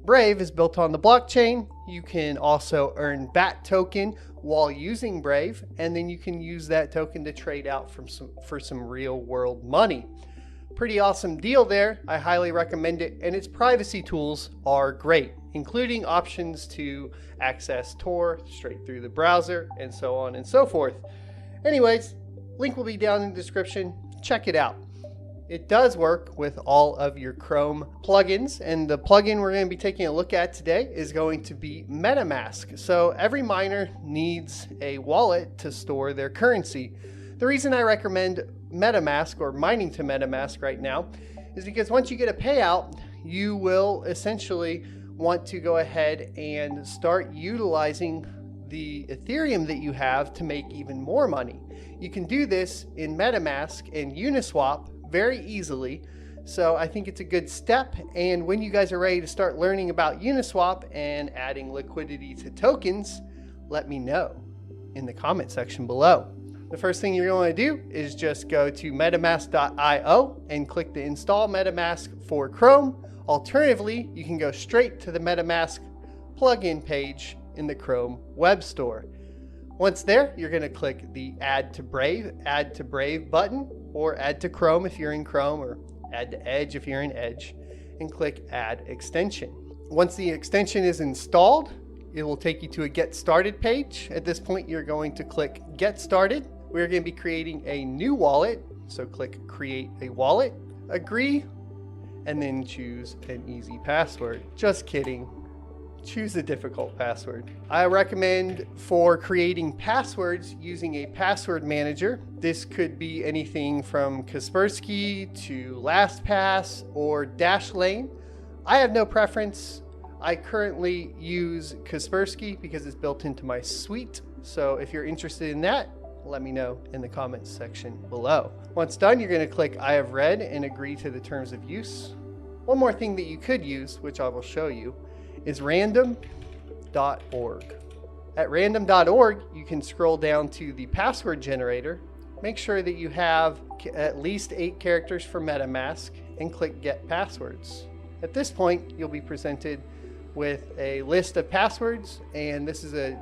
Brave is built on the blockchain. You can also earn BAT token while using Brave, and then you can use that token to trade out for some real world money. Pretty awesome deal there. I highly recommend it, and its privacy tools are great, including options to access Tor straight through the browser and so on and so forth. Anyways, link will be down in the description. Check it out. It does work with all of your Chrome plugins, and the plugin we're going to be taking a look at today is going to be MetaMask. So every miner needs a wallet to store their currency. The reason I recommend MetaMask or mining to MetaMask right now is because once you get a payout, you will essentially want to go ahead and start utilizing the Ethereum that you have to make even more money. You can do this in MetaMask and Uniswap very easily. So I think it's a good step. And when you guys are ready to start learning about Uniswap and adding liquidity to tokens, let me know in the comment section below. The first thing you're going to do is just go to metamask.io and click the install MetaMask for Chrome. Alternatively, you can go straight to the MetaMask plugin page in the Chrome web store. Once there, you're going to click the Add to Brave button, or Add to Chrome if you're in Chrome, or Add to Edge if you're in Edge, and click Add Extension. Once the extension is installed, it will take you to a Get Started page. At this point, you're going to click Get Started. We're going to be creating a new wallet, so click Create a Wallet, agree, and then choose an easy password. Just kidding. Choose a difficult password. I recommend for creating passwords using a password manager. This could be anything from Kaspersky to LastPass or Dashlane. I have no preference. I currently use Kaspersky because it's built into my suite. So if you're interested in that, let me know in the comments section below. Once done, you're going to click I have read and agree to the terms of use. One more thing that you could use, which I will show you, is random.org. At random.org, you can scroll down to the password generator, make sure that you have at least 8 characters for MetaMask, and click Get Passwords. At this point, you'll be presented with a list of passwords, and this is an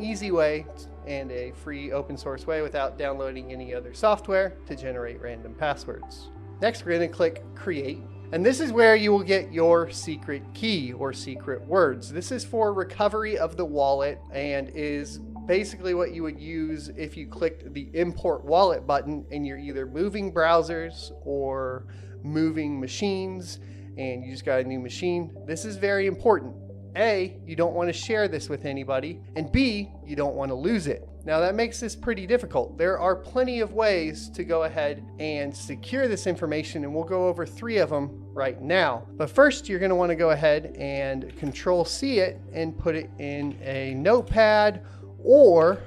easy way and a free open source way without downloading any other software to generate random passwords. Next, we're going to click Create. And this is where you will get your secret key or secret words. This is for recovery of the wallet and is basically what you would use if you clicked the import wallet button and you're either moving browsers or moving machines and you just got a new machine. This is very important. A, you don't want to share this with anybody, and B, you don't want to lose it. Now that makes this pretty difficult. There are plenty of ways to go ahead and secure this information, and we'll go over 3 of them right now. But first, you're going to want to go ahead and Control-C it and put it in a notepad, or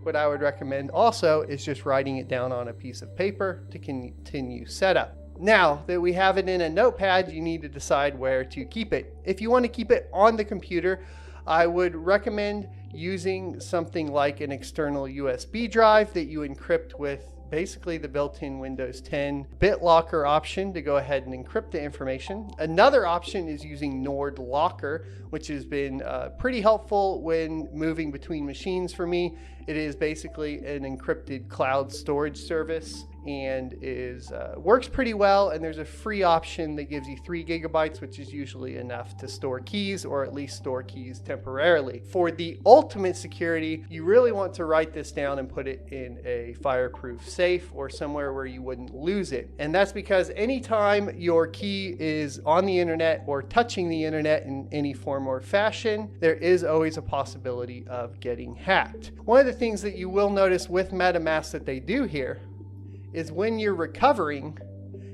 what I would recommend also is just writing it down on a piece of paper to continue setup. Now that we have it in a notepad, you need to decide where to keep it. If you want to keep it on the computer, I would recommend using something like an external USB drive that you encrypt with basically the built-in Windows 10 BitLocker option to go ahead and encrypt the information. Another option is using Nord Locker, which has been pretty helpful when moving between machines for me. It is basically an encrypted cloud storage service and works pretty well, and there's a free option that gives you 3 gigabytes, which is usually enough to store keys, or at least store keys temporarily. For the ultimate security, you really want to write this down and put it in a fireproof safe or somewhere where you wouldn't lose it. And that's because anytime your key is on the internet or touching the internet in any form or fashion, there is always a possibility of getting hacked. One of the things that you will notice with MetaMask that they do here is when you're recovering,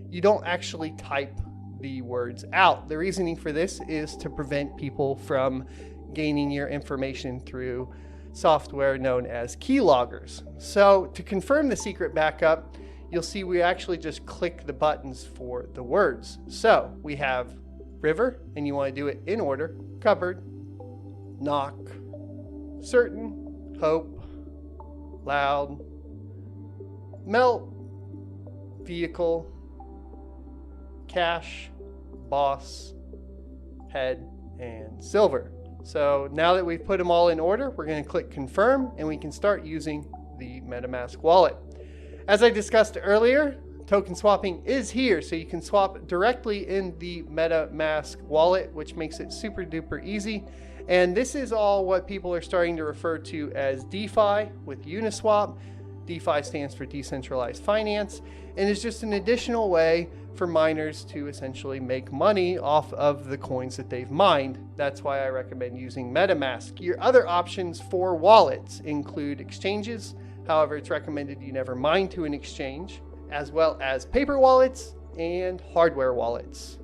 you don't actually type the words out. The reasoning for this is to prevent people from gaining your information through software known as keyloggers. So to confirm the secret backup, you'll see we actually just click the buttons for the words. So we have river, and you want to do it in order: cupboard, knock, certain, hope, loud, melt, vehicle, cash, boss, head, and silver. So now that we've put them all in order, we're going to click confirm and we can start using the MetaMask wallet. As I discussed earlier, token swapping is here, so you can swap directly in the MetaMask wallet, which makes it super duper easy. And this is all what people are starting to refer to as DeFi with Uniswap. DeFi stands for decentralized finance, and is just an additional way for miners to essentially make money off of the coins that they've mined. That's why I recommend using MetaMask. Your other options for wallets include exchanges. However, it's recommended you never mine to an exchange, as well as paper wallets and hardware wallets.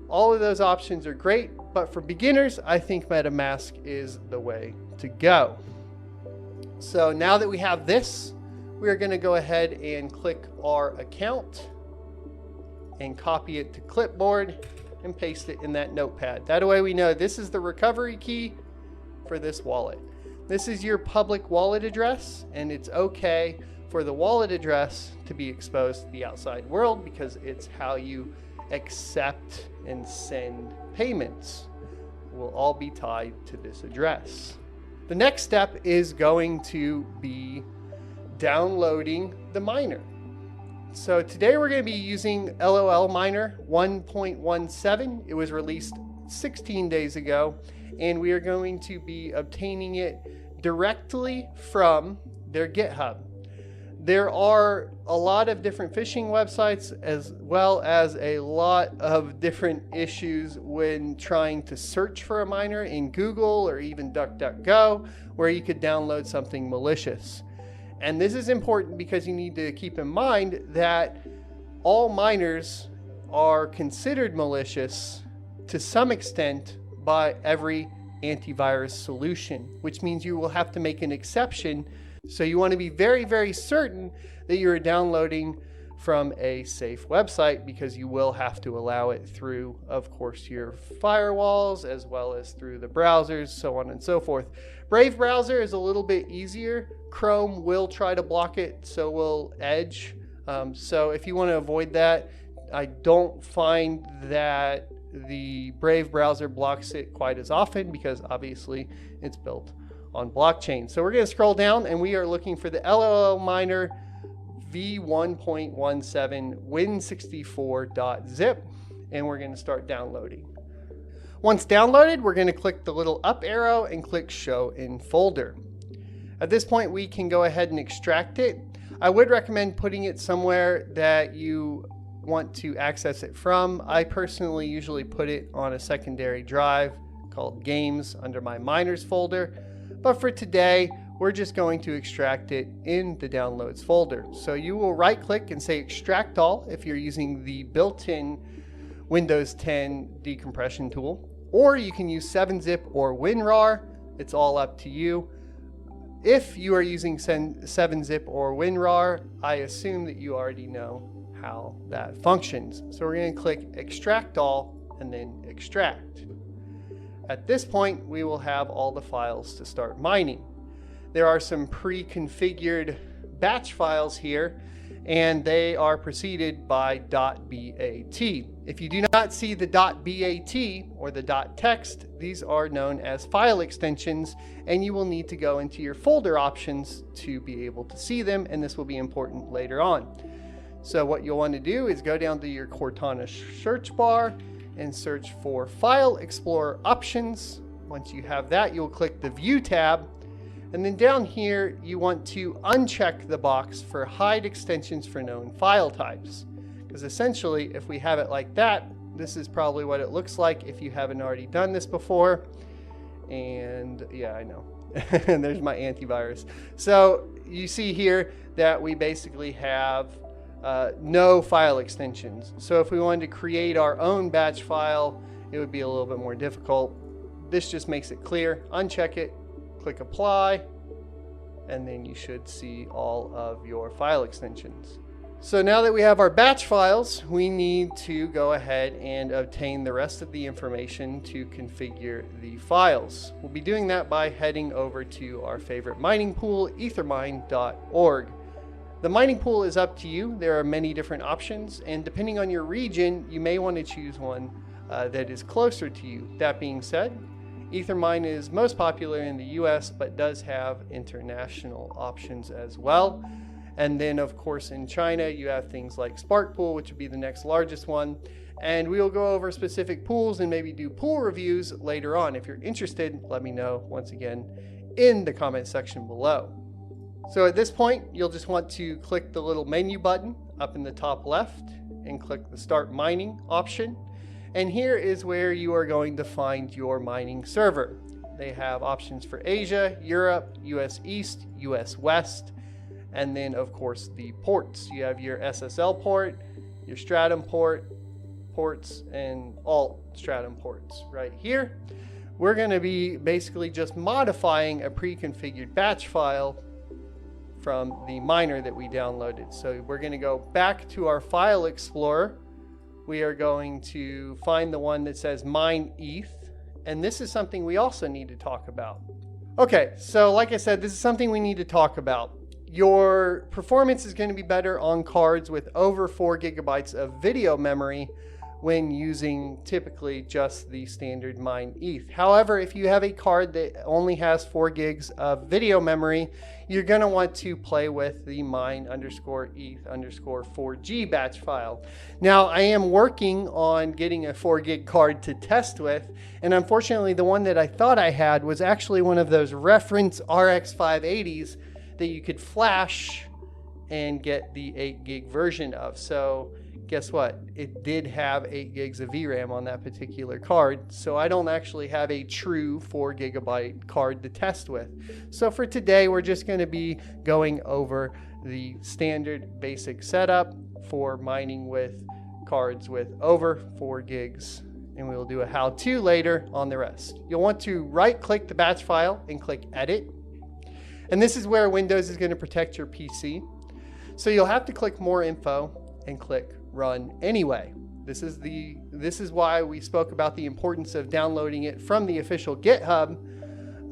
All of those options are great, but for beginners, I think MetaMask is the way to go. So now that we have this, we're going to go ahead and click our account and copy it to clipboard and paste it in that notepad. That way we know this is the recovery key for this wallet. This is your public wallet address, and it's okay for the wallet address to be exposed to the outside world because it's how you accept and send payments. Will all be tied to this address. The next step is going to be downloading the miner. So today we're going to be using LOL Miner 1.17. It was released 16 days ago, and we are going to be obtaining it directly from their GitHub. There are a lot of different phishing websites, as well as a lot of different issues when trying to search for a miner in Google or even DuckDuckGo, where you could download something malicious. And this is important because you need to keep in mind that all miners are considered malicious to some extent by every antivirus solution, which means you will have to make an exception. So you want to be very, very certain that you're downloading from a safe website, because you will have to allow it through, of course, your firewalls, as well as through the browsers, so on and so forth. Brave browser is a little bit easier. Chrome will try to block it, so will Edge. So if you want to avoid that, I don't find that the Brave browser blocks it quite as often, because obviously it's built on blockchain. So we're going to scroll down and we are looking for the LOL Miner v1.17 win64.zip, and we're going to start downloading. Once downloaded, we're going to click the little up arrow and click show in folder. At this point, we can go ahead and extract it. I would recommend putting it somewhere that you want to access it from. I personally usually put it on a secondary drive called games under my miners folder. But for today, we're just going to extract it in the downloads folder. So you will right click and say extract all if you're using the built-in Windows 10 decompression tool, or you can use 7-zip or WinRAR. It's all up to you. If you are using 7-zip or WinRAR, I assume that you already know how that functions. So we're going to click extract all and then extract. At this point, we will have all the files to start mining. There are some pre-configured batch files here, and they are preceded by .bat. If you do not see the .bat or the .text, these are known as file extensions, and you will need to go into your folder options to be able to see them, and this will be important later on. So what you'll want to do is go down to your Cortana search bar and search for File Explorer Options. Once you have that, you'll click the View tab, and then down here you want to uncheck the box for Hide Extensions for Known File Types, because essentially if we have it like that, this is probably what it looks like if you haven't already done this before. And yeah, I know. And there's my antivirus. So you see here that we basically have no file extensions. So if we wanted to create our own batch file, it would be a little bit more difficult. This just makes it clear. Uncheck it, click apply, and then you should see all of your file extensions. So now that we have our batch files, we need to go ahead and obtain the rest of the information to configure the files. We'll be doing that by heading over to our favorite mining pool, ethermine.org. The mining pool is up to you. There are many different options, and depending on your region, you may want to choose one that is closer to you. That being said, Ethermine is most popular in the US, but does have international options as well. And then of course in China, you have things like Spark Pool, which would be the next largest one. And we will go over specific pools and maybe do pool reviews later on. If you're interested, let me know once again in the comment section below. So at this point, you'll just want to click the little menu button up in the top left and click the Start Mining option. And here is where you are going to find your mining server. They have options for Asia, Europe, US East, US West, and then of course the ports. You have your SSL port, your Stratum ports, and alt Stratum ports right here. We're going to be basically just modifying a pre-configured batch file from the miner that we downloaded. So we're going to go back to our file explorer. We are going to find the one that says mine ETH, and this is something we also need to talk about. Okay, so like I said, this is something we need to talk about. Your performance is going to be better on cards with over 4 gigabytes of video memory when using typically just the standard mine ETH. However, if you have a card that only has 4 gigs of video memory, you're going to want to play with the mine_ETH_4G batch file. Now, I am working on getting a 4 gig card to test with, and unfortunately the one that I thought I had was actually one of those reference RX 580s that you could flash and get the 8 gig version of. So guess what? It did have 8 gigs of VRAM on that particular card, so I don't actually have a true 4 gigabyte card to test with. So for today, we're just going to be going over the standard basic setup for mining with cards with over 4 gigs, and we'll do a how-to later on the rest. You'll want to right-click the batch file and click Edit, and this is where Windows is going to protect your PC. So you'll have to click More Info and click Run Anyway. This is why we spoke about the importance of downloading it from the official GitHub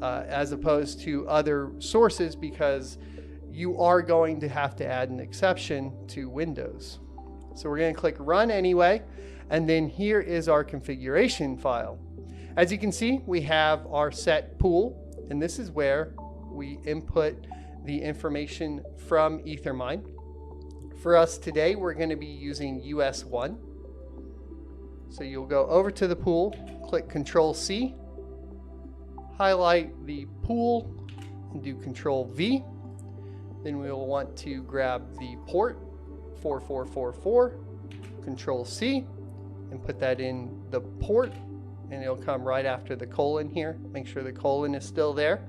as opposed to other sources, because you are going to have to add an exception to Windows. So we're going to click Run Anyway, and then here is our configuration file. As you can see, we have our set pool, and this is where we input the information from Ethermine. For us today, we're going to be using US1. So you'll go over to the pool, click Control-C, highlight the pool, and do Control-V. Then we'll want to grab the port 4444, Control-C, and put that in the port, and it'll come right after the colon here. Make sure the colon is still there.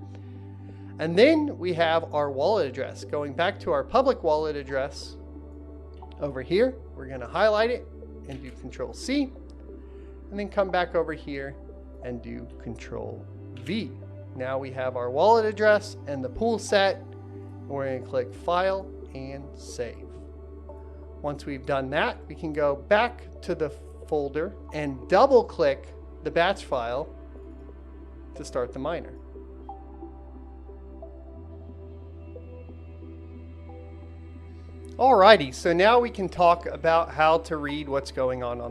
And then we have our wallet address. Going back to our public wallet address, over here, we're going to highlight it and do Control-C, and then come back over here and do Control-V. Now we have our wallet address and the pool set. We're going to click File and Save. Once we've done that, we can go back to the folder and double click the batch file to start the miner. Alrighty, so now we can talk about how to read what's going on